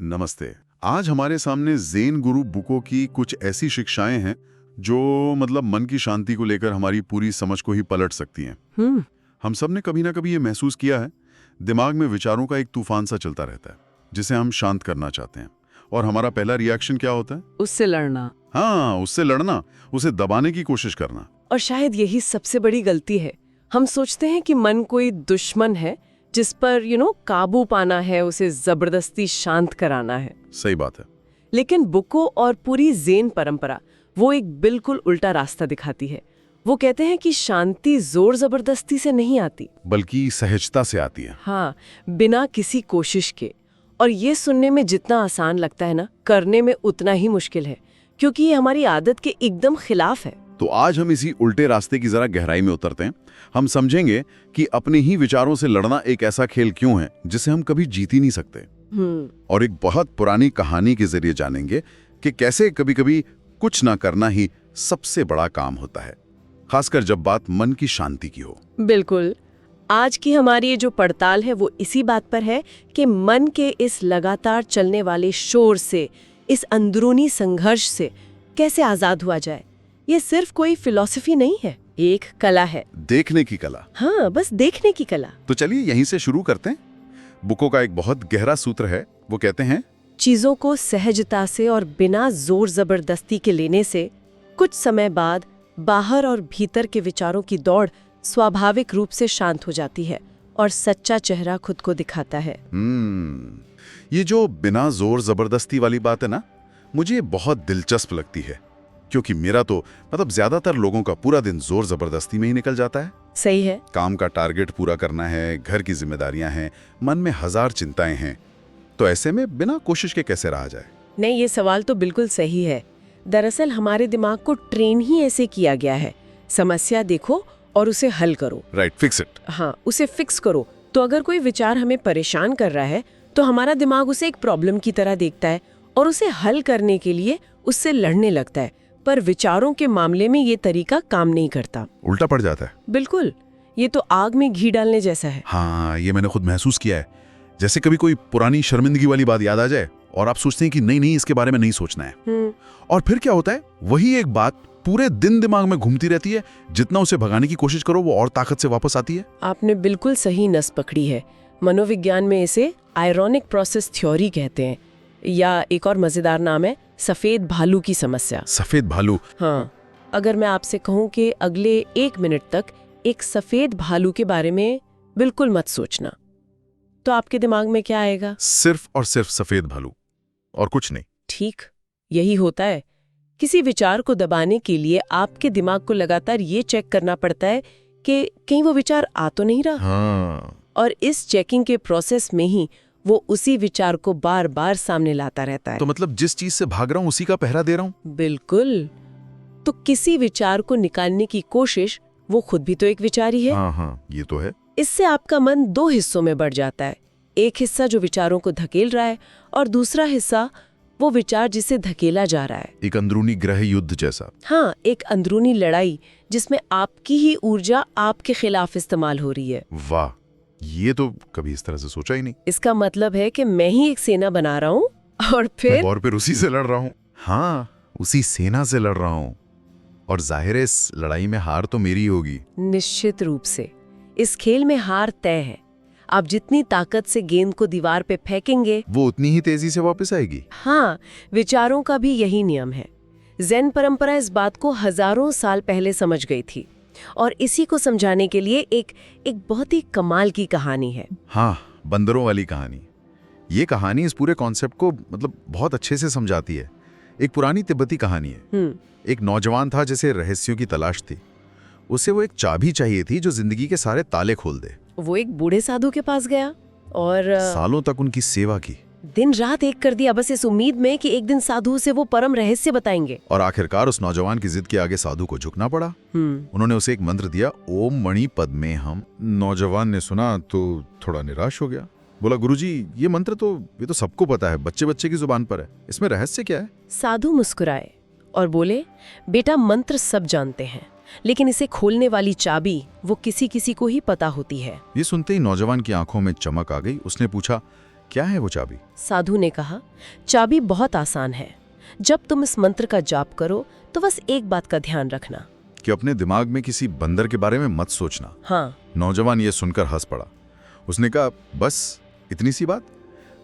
नमस्ते। आज हमारे सामने ज़ेन गुरु बुको की कुछ ऐसी शिक्षाएं हैं जो मतलब मन की शांति को लेकर हमारी पूरी समझ को ही पलट सकती हैं। हम सब ने कभी ना कभी ये महसूस किया है, दिमाग में विचारों का एक तूफान सा चलता रहता है जिसे हम शांत करना चाहते हैं, और हमारा पहला रिएक्शन क्या होता है? उससे लड़ना। हाँ, उससे लड़ना, उसे दबाने की कोशिश करना। और शायद यही सबसे बड़ी गलती है। हम सोचते हैं कि मन कोई दुश्मन है जिस पर काबू पाना है, उसे जबरदस्ती शांत कराना है। सही बात है। लेकिन बुको और पूरी ज़ेन परंपरा वो एक बिल्कुल उल्टा रास्ता दिखाती है। वो कहते हैं कि शांति जोर जबरदस्ती से नहीं आती, बल्कि सहजता से आती है। हाँ, बिना किसी कोशिश के। और ये सुनने में जितना आसान लगता है ना, करने में उतना ही मुश्किल है, क्योंकि ये हमारी आदत के एकदम खिलाफ है। तो आज हम इसी उल्टे रास्ते की जरा गहराई में उतरते हैं। हम समझेंगे कि अपने ही विचारों से लड़ना एक ऐसा खेल क्यों है जिसे हम कभी जीत ही नहीं सकते। और एक बहुत पुरानी कहानी के जरिए जानेंगे कि कैसे कभी-कभी कुछ ना करना ही सबसे बड़ा काम होता है, खासकर जब बात मन की शांति की हो। बिल्कुल। आज की हमारी ये जो पड़ताल है वो इसी बात पर है कि मन के इस लगातार चलने वाले शोर से, इस अंदरूनी संघर्ष से कैसे आजाद हुआ जाए। ये सिर्फ कोई फिलॉसफी नहीं है, एक कला है। देखने की कला। हाँ, बस देखने की कला। तो चलिए यहीं से शुरू करते हैं। बुको का एक बहुत गहरा सूत्र है। वो कहते हैं, चीजों को सहजता से और बिना जोर जबरदस्ती के लेने से कुछ समय बाद बाहर और भीतर के विचारों की दौड़ स्वाभाविक रूप से शांत हो जाती है और सच्चा चेहरा खुद को दिखाता है। ये जो बिना जोर जबरदस्ती वाली बात है ना, मुझे बहुत दिलचस्प लगती है, क्योंकि मेरा तो ज्यादातर लोगों का पूरा दिन जोर जबरदस्ती में ही निकल जाता है। सही है। काम का टारगेट पूरा करना है, घर की जिम्मेदारियां हैं, मन में हजार चिंताएं हैं। तो ऐसे में बिना कोशिश के कैसे रहा जाए? नहीं, ये सवाल तो बिल्कुल सही है। दरअसल हमारे दिमाग को ट्रेन ही ऐसे किया गया है, समस्या देखो और उसे हल करो। Right, fix it. हाँ, उसे फिक्स करो। तो अगर कोई विचार हमें परेशान कर रहा है तो हमारा दिमाग उसे एक प्रॉब्लम की तरह देखता है और उसे हल करने के लिए उससे लड़ने लगता है। पर विचारों के मामले में ये तरीका काम नहीं करता, उल्टा पड़ जाता है। बिल्कुल, ये तो आग में घी डालने जैसा है। हाँ, ये मैंने खुद महसूस किया है। जैसे कभी कोई पुरानी शर्मिंदगी वाली बात याद आ जाए और आप सोचते हैं कि नहीं इसके बारे में नहीं सोचना है, और फिर क्या होता है, वही एक बात पूरे दिन दिमाग में घूमती रहती है। जितना उसे भगाने की कोशिश करो वो और ताकत से वापस आती है। आपने बिल्कुल सही नस पकड़ी है। मनोविज्ञान में इसे आयरॉनिक प्रोसेस थ्योरी कहते हैं, या एक और मजेदार नाम है सफेद भालू की समस्या। सफेद भालू? हाँ, अगर मैं आपसे कहूं कि अगले 1 मिनट तक एक सफेद भालू के बारे में बिल्कुल मत सोचना, तो आपके दिमाग में क्या आएगा? सिर्फ और सिर्फ सफेद भालू, और कुछ नहीं। ठीक, यही होता है। किसी विचार को दबाने के लिए आपके दिमाग को लगातार ये चेक करना पड़ता है कि कहीं वो विचार आ तो नहीं रहा। हाँ। और इस चेकिंग के प्रोसेस में ही वो उसी विचार को बार बार सामने लाता रहता है। तो मतलब जिस चीज से भाग रहा हूं उसी का पहरा दे रहा हूं? बिल्कुल। तो किसी विचार को निकालने की कोशिश, वो खुद भी तो एक विचार ही है। हाँ, ये तो है। इससे आपका मन 2 हिस्सों में बढ़ जाता है। एक हिस्सा जो विचारों को धकेल रहा है, और दूसरा हिस्सा वो विचार जिसे धकेला जा रहा है। एक अंदरूनी गृह युद्ध जैसा। हाँ, एक अंदरूनी लड़ाई जिसमें आपकी ही ऊर्जा आपके खिलाफ इस्तेमाल हो रही है। वाह, ये तो कभी इस तरह से सोचा ही नहीं। इसका मतलब है कि मैं ही एक सेना बना रहा हूँ और फिर उसी से लड़ रहा हूँ। हाँ, उसी सेना से लड़ रहा हूँ, और जाहिर है इस लड़ाई में हार तो मेरी होगी। निश्चित रूप से इस खेल में हार तय है। आप जितनी ताकत से गेंद को दीवार पे फेंकेंगे, वो उतनी ही तेजी से वापस आएगी। हाँ, विचारों का भी यही नियम है। ज़ेन परंपरा इस बात को हजारों साल पहले समझ गई थी, और इसी को समझाने के लिए एक बहुत ही कमाल की कहानी है। हाँ, बंदरों वाली कहानी। ये कहानी इस पूरे कॉन्सेप्ट को बहुत अच्छे से समझाती है। एक पुरानी तिब्बती कहानी है। एक नौजवान था जिसे रहस्यों की तलाश थी। उसे वो एक चाबी चाहिए थी जो जिंदगी के सारे ताले खोल दे। वो एक बूढ़े साधु के पास गया और सालों तक उनकी सेवा की, दिन रात एक कर दिया, बस इस उम्मीद में कि एक दिन साधु से वो परम रहस्य बताएंगे। और आखिरकार उस नौजवान की जिद के आगे साधु को झुकना पड़ा। उन्होंने उसे एक मंत्र दिया, ओम मणि पद्मे हम। नौजवान ने सुना तो थोड़ा निराश हो गया। बोला, गुरुजी, ये मंत्र ये तो सबको पता है, बच्चे बच्चे की जुबान पर है, इसमें रहस्य क्या है? साधु मुस्कुराए और बोले, बेटा, मंत्र सब जानते हैं, लेकिन इसे खोलने वाली चाबी वो किसी किसी को ही पता होती है। ये सुनते ही नौजवान की आंखों में चमक आ गई। उसने पूछा, क्या है वो चाबी? साधु ने कहा, चाबी बहुत आसान है। जब तुम इस मंत्र का जाप करो तो बस एक बात का ध्यान रखना कि अपने दिमाग में किसी बंदर के बारे में मत सोचना। हाँ। नौजवान ये सुनकर हंस पड़ा। उसने कहा, बस इतनी सी बात?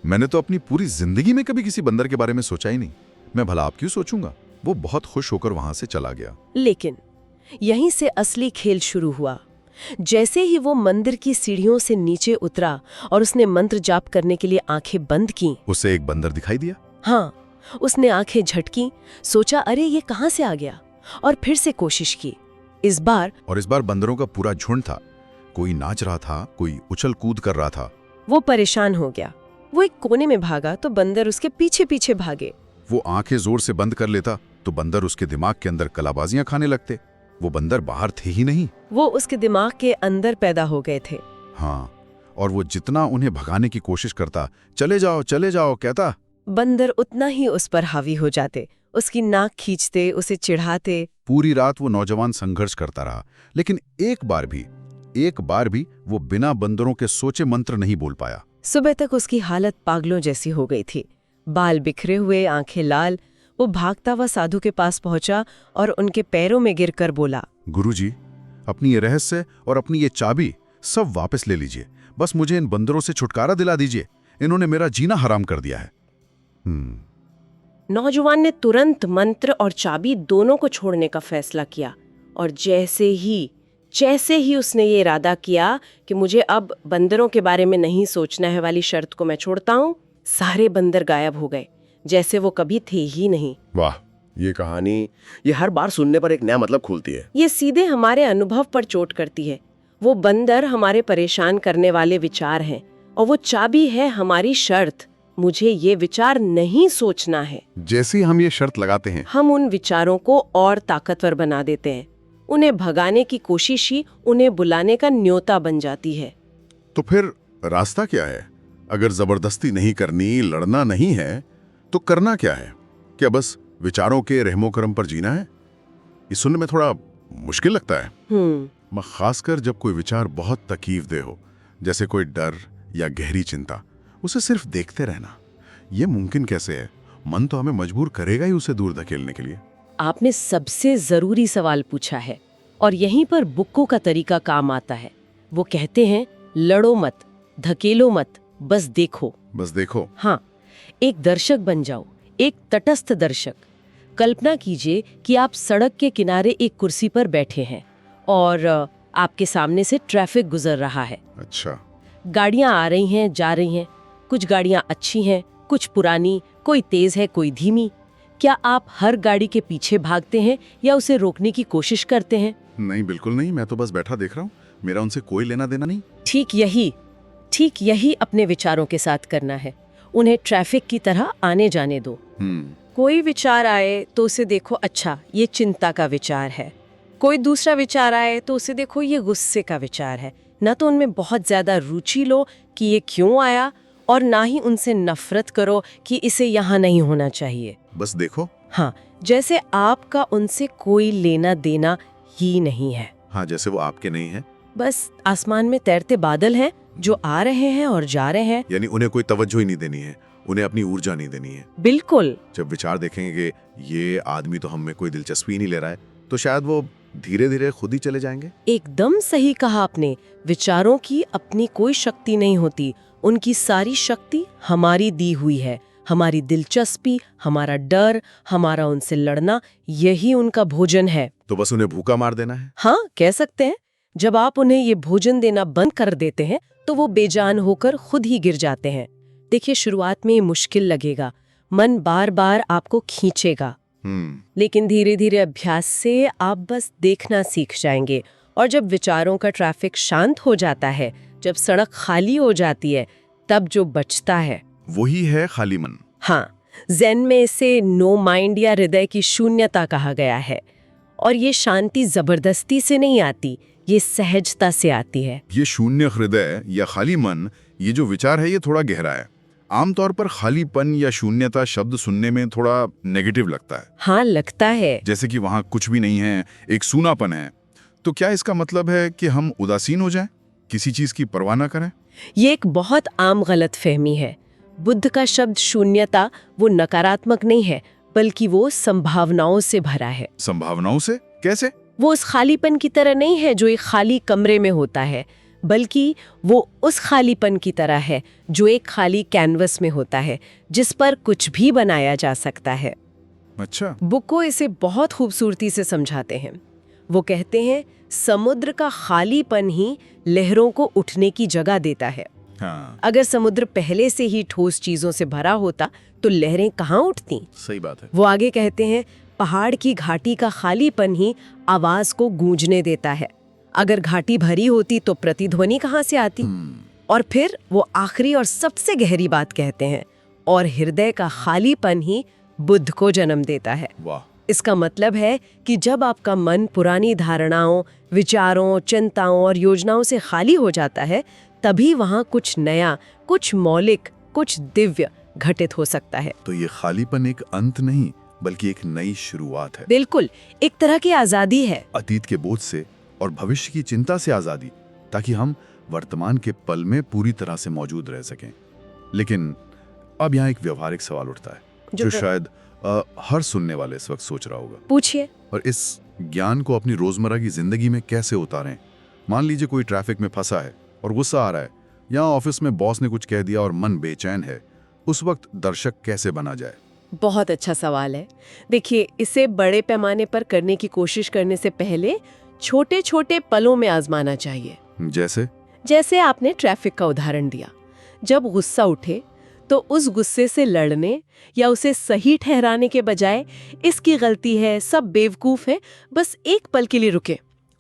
मैंने तो अपनी पूरी जिंदगी में कभी किसी बंदर के बारे में सोचा ही नहीं। मैं भला आप क्यों सोचूंगा? वो बहुत खुश होकर वहां से चला गया। लेकिन यहीं से असली खेल शुरू हुआ। जैसे ही वो मंदिर की सीढ़ियों से नीचे उतरा और उसने मंत्र जाप करने के लिए आंखें बंद की, उसे एक बंदर दिखाई दिया। हाँ, उसने आंखें झटकी, सोचा अरे ये कहां से आ गया, और फिर से कोशिश की। इस बार बंदरों का पूरा झुंड था। कोई नाच रहा था, कोई उछल कूद कर रहा था। वो परेशान हो गया। वो एक कोने में भागा तो बंदर उसके पीछे पीछे भागे। वो आंखें जोर से बंद कर लेता तो बंदर उसके दिमाग के अंदर कलाबाजियां खाने लगते। वो बंदर बाहर थे ही नहीं, वो उसके दिमाग के अंदर पैदा हो गए थे। हाँ, और वो जितना उन्हें भगाने की कोशिश करता, चले जाओ कहता, बंदर उतना ही उस पर हावी हो जाते, उसकी नाक खींचते, उसे चिढ़ाते। पूरी रात वो नौजवान संघर्ष करता रहा, लेकिन एक बार भी वो बिना बंदरों के सोचे मंत्र नहीं बोल पाया। सुबह तक उसकी हालत पागलों जैसी हो गई थी। बाल बिखरे हुए, आंखें लाल। वो भागता हुआ साधु के पास पहुंचा और उनके पैरों में गिरकर बोला, गुरुजी, अपनी ये रहस्य और अपनी ये चाबी सब वापस ले लीजिए। बस मुझे इन बंदरों से छुटकारा दिला दीजिए। इन्होंने मेरा जीना हराम कर दिया है। नौजवान ने तुरंत मंत्र और चाबी दोनों को छोड़ने का फैसला किया, और जैसे ही उसने ये इरादा किया कि मुझे अब बंदरों के बारे में नहीं सोचना है वाली शर्त को मैं छोड़ता हूँ, सारे बंदर गायब हो गए, जैसे वो कभी थे ही नहीं। वाह, ये कहानी ये हर बार सुनने पर एक नया मतलब खोलती है। ये सीधे हमारे अनुभव पर चोट करती है। वो बंदर हमारे परेशान करने वाले विचार हैं, और वो चाबी है हमारी शर्त। मुझे ये विचार नहीं सोचना है। जैसे ही हम ये शर्त लगाते हैं, हम उन विचारों को और ताकतवर बना देते हैं। उन्हें भगाने की कोशिश ही उन्हें बुलाने का न्योता बन जाती है। तो फिर रास्ता क्या है? अगर जबरदस्ती नहीं करनी, लड़ना नहीं है, तो करना क्या है? क्या बस विचारों के रहमो करम पर जीना है? ये सुनने में थोड़ा मुश्किल लगता है, खासकर जब कोई विचार बहुत तकलीफदेह हो, जैसे कोई डर या गहरी चिंता। उसे सिर्फ देखते रहना, ये मुमकिन कैसे है? मन तो हमें मजबूर करेगा ही उसे दूर धकेलने के लिए। आपने सबसे जरूरी सवाल पूछा है, और यहीं पर बुक्को का तरीका काम आता है। वो कहते हैं, लड़ो मत, धकेलो मत, बस देखो। हाँ, एक दर्शक बन जाओ, एक तटस्थ दर्शक। कल्पना कीजिए कि आप सड़क के किनारे एक कुर्सी पर बैठे हैं और आपके सामने से ट्रैफिक गुजर रहा है। अच्छा। गाड़ियां आ रही हैं, जा रही हैं। कुछ गाड़ियां अच्छी हैं, कुछ पुरानी, कोई तेज है, कोई धीमी। क्या आप हर गाड़ी के पीछे भागते हैं या उसे रोकने की कोशिश करते हैं? नहीं, बिल्कुल नहीं। मैं तो बस बैठा देख रहा हूँ। मेरा उनसे कोई लेना देना नहीं। ठीक यही अपने विचारों के साथ करना है। उन्हें ट्रैफिक की तरह आने जाने दो। कोई विचार आए तो उसे देखो, अच्छा ये चिंता का विचार है। कोई दूसरा विचार आए तो उसे देखो, ये गुस्से का विचार है। न तो उनमें बहुत ज्यादा रुचि लो कि ये क्यों आया, और ना ही उनसे नफरत करो कि इसे यहाँ नहीं होना चाहिए। बस देखो। हाँ, जैसे आपका उनसे कोई लेना देना ही नहीं है। हाँ, जैसे वो आपके नहीं है। बस आसमान में तैरते बादल हैं जो आ रहे हैं और जा रहे हैं। यानी उन्हें कोई तवज्जो ही नहीं देनी है, उन्हें अपनी ऊर्जा नहीं देनी है। बिल्कुल। जब विचार देखेंगे कि ये आदमी तो हम में कोई दिलचस्पी नहीं ले रहा है, तो शायद वो धीरे धीरे खुद ही चले जाएंगे। एकदम सही कहा आपने। विचारों की अपनी कोई शक्ति नहीं होती। उनकी सारी शक्ति हमारी दी हुई है। हमारी दिलचस्पी, हमारा डर, हमारा उनसे लड़ना, यही उनका भोजन है। तो बस उन्हें भूखा मार देना है। हाँ, कह सकते हैं। जब आप उन्हें ये भोजन देना बंद कर देते हैं तो वो बेजान होकर खुद ही गिर जाते हैं। देखिए, शुरुआत में ये मुश्किल लगेगा, मन बार बार आपको खींचेगा, लेकिन धीरे धीरे अभ्यास से आप बस देखना सीख जाएंगे। और जब विचारों का ट्रैफिक शांत हो जाता है, जब सड़क खाली हो जाती है, तब जो बचता है वही है खाली मन। हाँ, ज़ेन में इसे नो माइंड या हृदय की शून्यता कहा गया है। और ये शांति जबरदस्ती से नहीं आती, ये सहजता से आती है। ये शून्य हृदय या खाली मन, ये जो विचार है, ये थोड़ा गहरा है। आमतौर पर खालीपन या शून्यता शब्द सुनने में थोड़ा नेगेटिव लगता है। हाँ, लगता है, जैसे कि वहां कुछ भी नहीं है, एक सूनापन है। तो क्या इसका मतलब है कि हम उदासीन हो जाएं, किसी चीज की परवाह न करें? ये एक बहुत आम गलतफहमी है। बुद्ध का शब्द शून्यता वो नकारात्मक नहीं है, बल्कि वो संभावनाओं से भरा है। संभावनाओं से कैसे? वो उस खालीपन की तरह नहीं है जो एक खाली कमरे में होता है, बल्कि वो उस खालीपन की तरह है जो एक खाली कैनवस में होता है, जिस पर कुछ भी बनाया जा सकता है। अच्छा। बुको इसे बहुत खूबसूरती से समझाते हैं। वो कहते हैं समुद्र का खालीपन ही लहरों को उठने की जगह देता है। हाँ, अगर समुद्र पहले से ही ठोस चीजों से भरा होता तो लहरें कहाँ उठती। सही बात है। वो आगे कहते हैं पहाड़ की घाटी का खालीपन ही आवाज को गूंजने देता है। अगर घाटी भरी होती तो प्रतिध्वनि कहाँ से आती। और फिर वो आखिरी और सबसे गहरी बात कहते हैं, और हृदय का खालीपन ही बुद्ध को जन्म देता है। वाह। इसका मतलब है कि जब आपका मन पुरानी धारणाओं, विचारों, चिंताओं और योजनाओं से खाली हो जाता है, तभी वहाँ कुछ नया, कुछ मौलिक, कुछ दिव्य घटित हो सकता है। तो ये खालीपन एक अंत नहीं, बल्कि एक नई शुरुआत है। बिल्कुल, एक तरह की आजादी है। अतीत के बोझ से और भविष्य की चिंता से आजादी, ताकि हम वर्तमान के पल में पूरी तरह से मौजूद रह सकें। लेकिन अब यहाँ एक व्यवहारिक सवाल उठता है जो शायद हर सुनने वाले इस वक्त सोच रहा होगा। पूछिए। और इस ज्ञान को अपनी रोजमर्रा की जिंदगी में कैसे उतारें? मान लीजिए कोई ट्रैफिक में फंसा है और गुस्सा आ रहा है, या ऑफिस में बॉस ने कुछ कह दिया और मन बेचैन है। उस वक्त दर्शक कैसे बना जाए? बहुत अच्छा सवाल है। देखिए, इसे बड़े पैमाने पर करने की कोशिश करने से पहले छोटे छोटे पलों में आजमाना चाहिए। जैसे आपने ट्रैफिक का उदाहरण दिया। जब गुस्सा उठे तो उस गुस्से से लड़ने या उसे सही ठहराने के बजाय इसकी गलती है, सब बेवकूफ है, बस एक पल के लिए रुके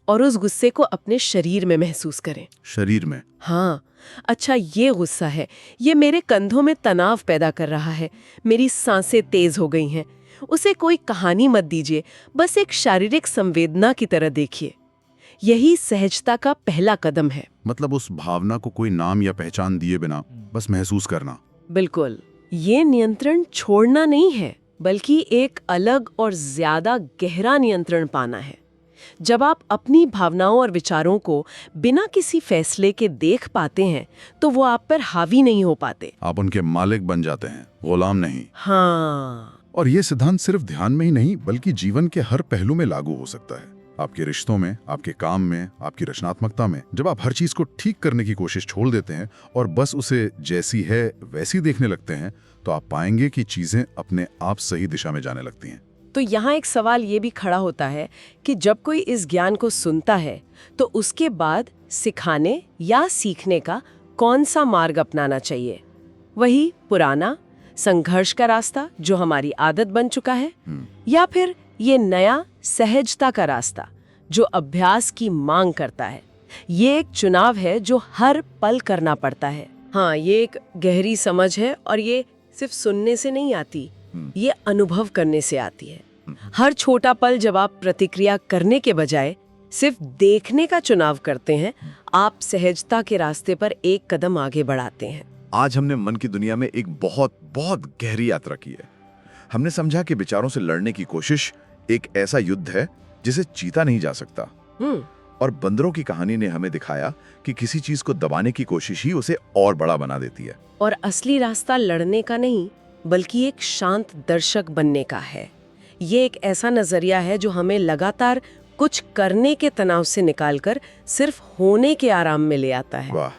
और उस गुस्से को अपने शरीर में महसूस करें। शरीर में? हाँ, अच्छा ये गुस्सा है, ये मेरे कंधों में तनाव पैदा कर रहा है, मेरी सांसें तेज हो गई हैं। उसे कोई कहानी मत दीजिए, बस एक शारीरिक संवेदना की तरह देखिए। यही सहजता का पहला कदम है। मतलब उस भावना को कोई नाम या पहचान दिए बिना बस महसूस करना। बिल्कुल, ये नियंत्रण छोड़ना नहीं है, बल्कि एक अलग और ज्यादा गहरा नियंत्रण पाना है। जब आप अपनी भावनाओं और विचारों को बिना किसी फैसले के देख पाते हैं, तो वो आप पर हावी नहीं हो पाते। आप उनके मालिक बन जाते हैं, गुलाम नहीं। हाँ। और ये सिद्धांत सिर्फ ध्यान में ही नहीं, बल्कि जीवन के हर पहलू में लागू हो सकता है। आपके रिश्तों में, आपके काम में, आपकी रचनात्मकता में। जब आप हर चीज को ठीक करने की कोशिश छोड़ देते हैं और बस उसे जैसी है वैसी देखने लगते हैं, तो आप पाएंगे कि चीजें अपने आप सही दिशा में जाने लगती हैं। तो यहाँ एक सवाल ये भी खड़ा होता है कि जब कोई इस ज्ञान को सुनता है, तो उसके बाद सिखाने या सीखने का कौन सा मार्ग अपनाना चाहिए? वही पुराना संघर्ष का रास्ता जो हमारी आदत बन चुका है, या फिर ये नया सहजता का रास्ता जो अभ्यास की मांग करता है? ये एक चुनाव है जो हर पल करना पड़ता है। हाँ, ये एक गहरी समझ है और ये सिर्फ सुनने से नहीं आती, ये अनुभव करने से आती है। हर छोटा पल जब आप प्रतिक्रिया करने के बजाय सिर्फ देखने का चुनाव करते हैं, आप सहजता के रास्ते पर एक कदम आगे बढ़ाते हैं। आज हमने मन की दुनिया में एक बहुत बहुत गहरी यात्रा की है। हमने समझा कि विचारों से लड़ने की कोशिश एक ऐसा युद्ध है जिसे जीता नहीं जा सकता। और बंदरों की कहानी ने हमें दिखाया कि किसी चीज को दबाने की कोशिश ही उसे और बड़ा बना देती है। और असली रास्ता लड़ने का नहीं, बल्कि एक शांत दर्शक बनने का है। ये एक ऐसा नजरिया है जो हमें लगातार कुछ करने के तनाव से निकालकर सिर्फ होने के आराम में ले आता है। वाह।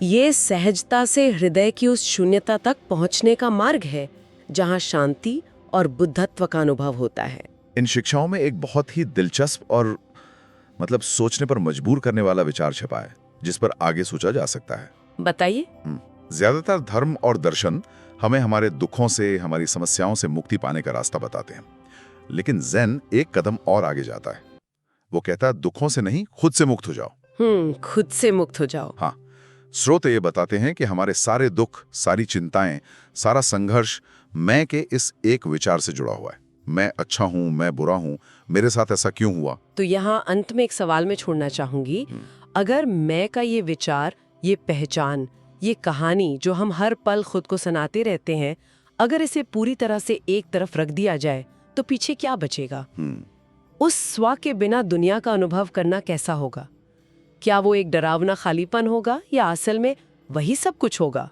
ये सहजता से हृदय की उस शून्यता तक पहुंचने का मार्ग है जहां शांति और बुद्धत्व का अनुभव होता है। इन शिक्षाओं में एक बहुत ही दिलचस्प और सोचने पर मजबूर करने वाला विचार छिपा है, जिस पर आगे सोचा जा सकता है। बताइए। ज्यादातर धर्म और दर्शन हमें हमारे दुखों से, हमारी समस्याओं से मुक्ति पाने का रास्ता बताते हैं, लेकिन ज़ेन एक कदम और आगे जाता है। वो कहता है दुखों से नहीं, खुद से मुक्त हो जाओ। खुद से मुक्त हो जाओ। हाँ, स्रोत ये बताते हैं कि हमारे सारे दुख, सारी चिंताएं, सारा संघर्ष मैं के इस एक विचार से जुड़ा हुआ है। मैं अच्छा हूं, मैं बुरा हूं, मेरे साथ ऐसा क्यों हुआ? तो यहाँ अंत में एक सवाल मैं छोड़ना चाहूंगी। अगर मैं का ये विचार, ये पहचान, ये कहानी जो हम हर पल खुद को सुनाते रहते हैं, अगर इसे पूरी तरह से एक तरफ रख दिया जाए तो पीछे क्या बचेगा? उस स्व के बिना दुनिया का अनुभव करना कैसा होगा? क्या वो एक डरावना खालीपन होगा या असल में वही सब कुछ होगा?